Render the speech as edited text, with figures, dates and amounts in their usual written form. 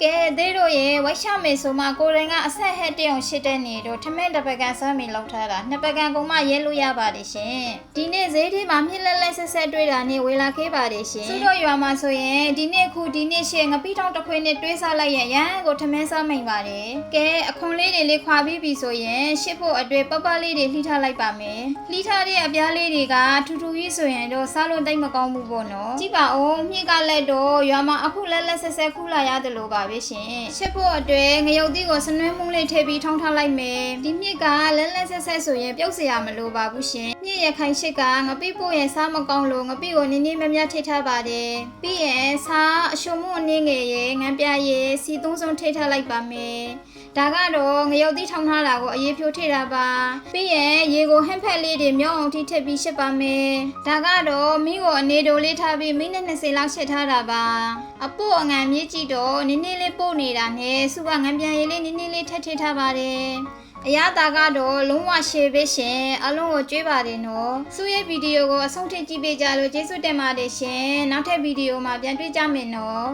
ကဲသေးတို့ရေဝိုက်ချမေဆိုမှကိုရင်ကအဆက်ဟက်တအောင်ရှိတဲ့နေတို့ထမင်းတစ်ပကံစမ်းမီလောက်ထားတာနှစ်ပကံကုန်မှရဲလို့ရပါတယ်ရှင်ဒီနေ့ဈေးထဲမှာမြစ်လက်လက်ဆက်ဆက်တွေ့တာနေဝေလာခေးပါတယ်ရှင်စုတော့ရွာမှာဆိုရင်ဒီနေ့ရှေ့ငပိထောင်တစ်ခွေနဲ့တွေးစားလိုက်ရန်ကိုထမင်းစားမိန်ပါတယ်ကဲအခွန်လေးတွေလေးခွာပြီးပြီဆိုရင်ရှစ်ဖို့အတွေ့ပပလေးတွေလှီးထားလိုက်ပါမယ်လှီးထားတဲ့အပြားလေးတွေကထူထူကြီးဆိုရင်တော့စားလို့တိတ်မကောင်းဘူးပေါ့နော်ကြည့်ပါဦးမြစ်ကလက်တော့ရွာမှာအခုလက်လက်ဆက်ဆက်ခူးလာရတယ်လို့ပါပဲရှင်ရှစ်ဖို့အတွေ့ငရုတ်သီးကိုစနွှဲမှုလေးထည့်ပြီးထောင်းထားလိုက်မယ်ဒီမြစ်ကလက်လက်ဆက်ဆက်ဆိုရင်ပြုတ်เสียမလို့ပါဘူးရှင်မြစ်ရခိုင်ရှစ်ကငပိဖို့ရဲ့စားမကောင်းလို့ငပိကိုနင်းနေမမြထိထားပါတယ်ပြီးရင်စားအရှုံမှုနင်းငယ်ရဲ့ငန်းပြရဲ့စီသုံးစုံထိထားလိုက်ပါမယ်ဒါကတော့ငရုတ်သီးထောင်းထားတာကိုအရေးဖြိုးထိတာပါပြီးရင်ရေကိုဟင်းဖက်လေးတွေမြောက်အောင်ထိထည့်ပြီးရှစ်ပါမယ်ဒါကတော့မင်းကိုအနေတိုလေးထားပြီးမိနစ်20လောက်ရှစ်ထားတာပါအပို့အငံမြေးကြည့်တော့နင်းနေလေးပို့နေတာနဲ့စုကငန်းပြန်ရည်လေးနင်းနေလေးထည့်ထည့်ထားပါတယ်အရသာကတော့လုံးဝရှေ့ပဲရှင်အလုံးကိုကြွေးပါတယ်နော်စုရဲ့ဗီဒီယိုကိုအဆုံးထိကြည့်ပေးကြလို့ကျေးဇူးတင်ပါတယ်ရှင်နောက်ထပ်ဗီဒီယိုမှာပြန်တွေ့ကြမယ်နော်